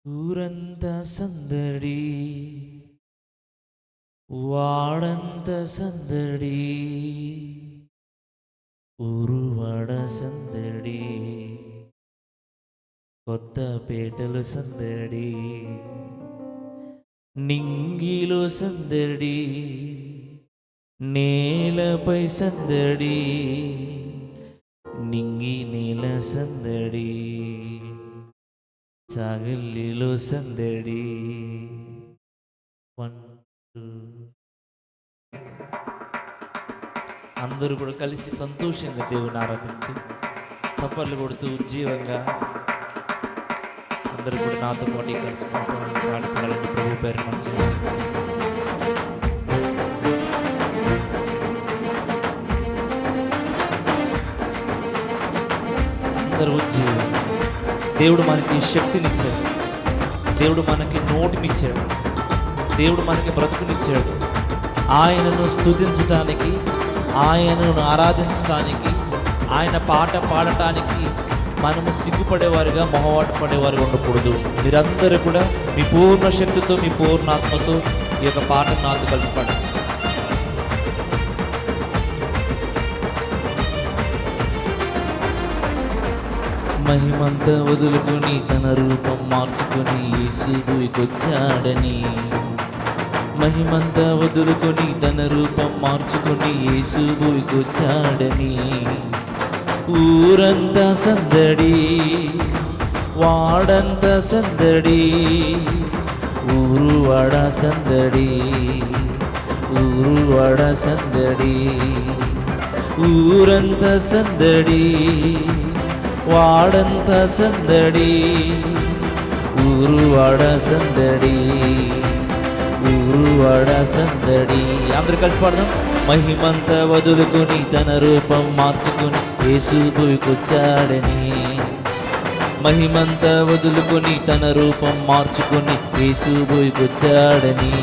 ఊరంతా సందడి, వాడంత సందడి, ఊరువాడ సందడి, కొత్తపేటలో సందడి, నింగిలో సందడి, నేలపై సందడి, నింగి నేల సందడి, చాగల్లిలో సందడి. 1 2 అందరూ కూడా కలిసి సంతోషంగా దేవుని ఆరాధించు, చప్పట్లు కొడుతూ ఉజ్జీవంగా అందరూ కూడా నాతో పాటు కలిసి పాడుకోవాలని ప్రభు పేరు మనం చేస్తున్నాం. అందరూ ఉజ్జీవం. దేవుడు మనకి శక్తినిచ్చాడు, దేవుడు మనకి నోటినిచ్చాడు, దేవుడు మనకి బ్రతుకునిచ్చాడు. ఆయనను స్తుతించటానికి, ఆయనను ఆరాధించటానికి, ఆయన పాట పాడటానికి మనము సిగ్గుపడేవారుగా, మొహమాట పడేవారుగా ఉండకూడదు. మీరందరూ కూడా మీ పూర్ణ శక్తితో, మీ పూర్ణాత్మతో ఈ యొక్క పాటను నాతో కలిసి పాడండి. మహిమంతా వదులుకొని తన రూపం మార్చుకొని యేసు భూమికొచ్చాడని, మహిమంతా వదులుకొని తన రూపం మార్చుకొని యేసు భూమికొచ్చాడని, ఊరంతా సందడి, వాడంతా సందడి, ఊరువాడ సందడి, ఊరువాడ సందడి, ఊరంతా సందడి, వాడంత సందడి, ఊరువాడ సందడి, ఊరువాడ సందడి. అందరూ కలిసి పాడదాం. మహిమంతా వదులుకొని తన రూపం మార్చుకొని యేసు భూమికొచ్చాడని, మహిమంతా వదులుకొని తన రూపం మార్చుకొని యేసు భూమికొచ్చాడని,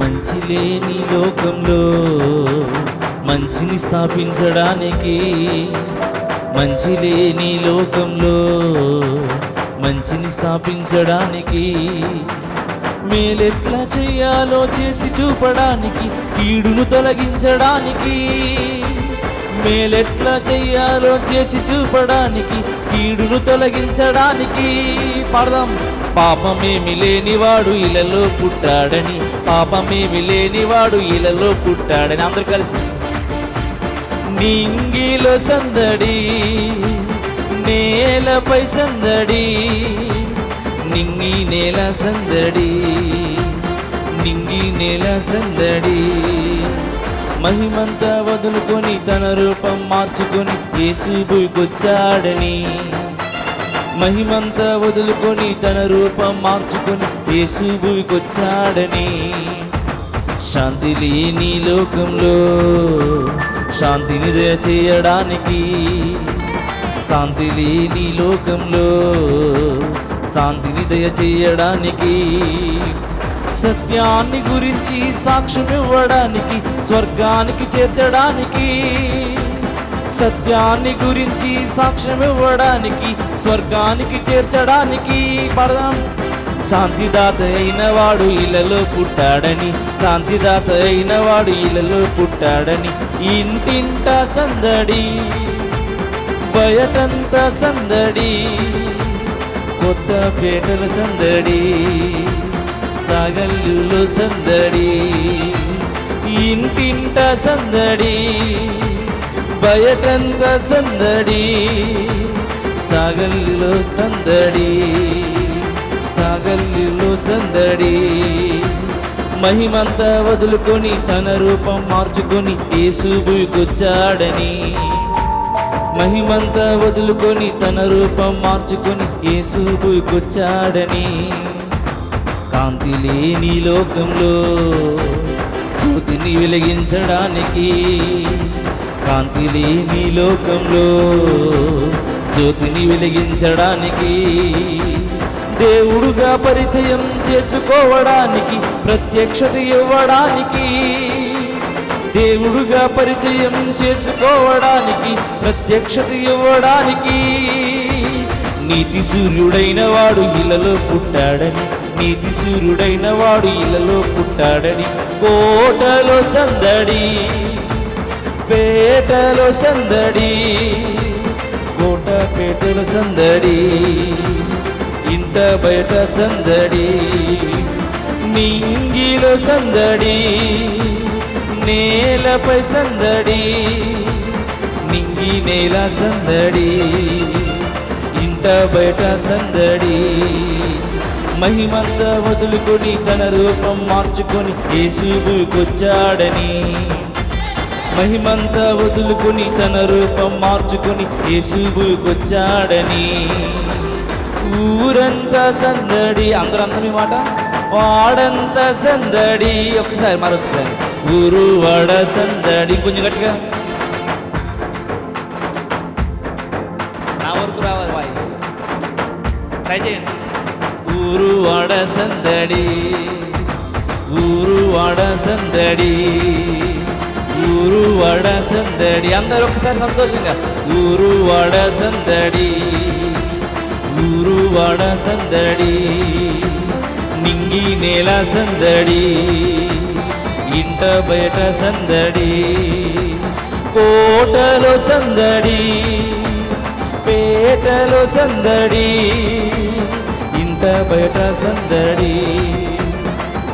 మంచి లేని లోకంలో మంచిని స్థాపించడానికి, మంచి లేని లోకంలో మంచిని స్థాపించడానికి, మేలెట్లా చేయాలో చేసి చూపడానికి, కీడును తొలగించడానికి, మేలెట్లా చేయాలో చేసి చూపడానికి, కీడును తొలగించడానికి. పాడదాం. పాపమేమి లేనివాడు ఇలలో పుట్టాడని, పాపమేమి లేనివాడు ఇలలో పుట్టాడని. అందరూ కలిసి. నింగిలో సందడి, నేలపై సందడి, నింగి నేల సందడి, నింగి నేల సందడి, మహిమంతా వదులుకొని తన రూపం మార్చుకొని యేసు భూమికొచ్చాడని, మహిమంతా వదులుకొని తన రూపం మార్చుకొని యేసు భూమికొచ్చాడని, శాంతి లేని లోకంలో శాంతిని దయచేయడానికి, శాంతి లేని లోకంలో శాంతిని దయచేయడానికి, సత్యాన్ని గురించి సాక్ష్యం ఇవ్వడానికి, స్వర్గానికి చేర్చడానికి, సత్యాన్ని గురించి సాక్ష్యం ఇవ్వడానికి, స్వర్గానికి చేర్చడానికి. పడదాం. శాంతిదాత అయిన వాడు ఇలలో పుట్టాడని, శాంతిదాత అయిన వాడు ఇలలో పుట్టాడని, ఇంటింట సందడి, బయటంత సందడి, కొత్తపేటల సందడి, చాగల్లులో సందడి, ఇంటింట సందడి, బయటంత సందడి, చాగల్లులో సందడి, చాగల్లులో సందడి, మహిమంతా వదులుకొని తన రూపం మార్చుకొని యేసు భూమికొచ్చాడని, మహిమంతా వదులుకొని తన రూపం మార్చుకొని యేసు భూమికొచ్చాడని, కాంతి లేని లోకంలో జ్యోతిని వెలిగించడానికి, కాంతి లేని లోకంలో జ్యోతిని వెలిగించడానికి, దేవుడుగా పరిచయం చేసుకోవడానికి, ప్రత్యక్షత ఇవ్వడానికి, దేవుడుగా పరిచయం చేసుకోవడానికి, ప్రత్యక్షత ఇవ్వడానికి, నీతి సూర్యుడైన వాడు ఇలలో పుట్టాడని, నీతి సూర్యుడైన వాడు ఇలలో పుట్టాడని, కోటలో సందడి, పేటలో సందడి, కోట పేటలో సందడి, ఇంట బయట సందడి, నింగిలో సందడి, నేలపై సందడి, నింగి నేల సందడి, ఇంట బయట సందడి, మహిమంతా వదులుకొని తన రూపం మార్చుకొని యేసు భూమికొచ్చాడని, మహిమంతా వదులుకొని తన రూపం మార్చుకొని యేసు భూమికొచ్చాడని, ఊరంతా సందడి, అందరూ మీ మాట, వాడంతా సందడి, ఒకసారి మరొకసారి, ఊరు వాడ సందడి, కొంచెం గట్టిగా నా వరకు రావాలి వాయిస్, ట్రై చేయండి. ఊరు వాడ సందడి, ఊరు వాడ సందడి, ఊరు వాడ సందడి, అందరూ ఒకసారి సంతోషంగా, ఊరు వాడ సందడి, ఊరు వాడ సందడి, నింగి నేల సందడి, ఇంట బయట సందడి, కోటలో సందడి, పేటలో సందడి, ఇంట బయట సందడి,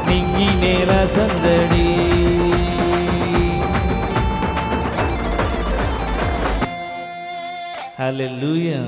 నింగి నేల సందడి. హల్లెలూయా.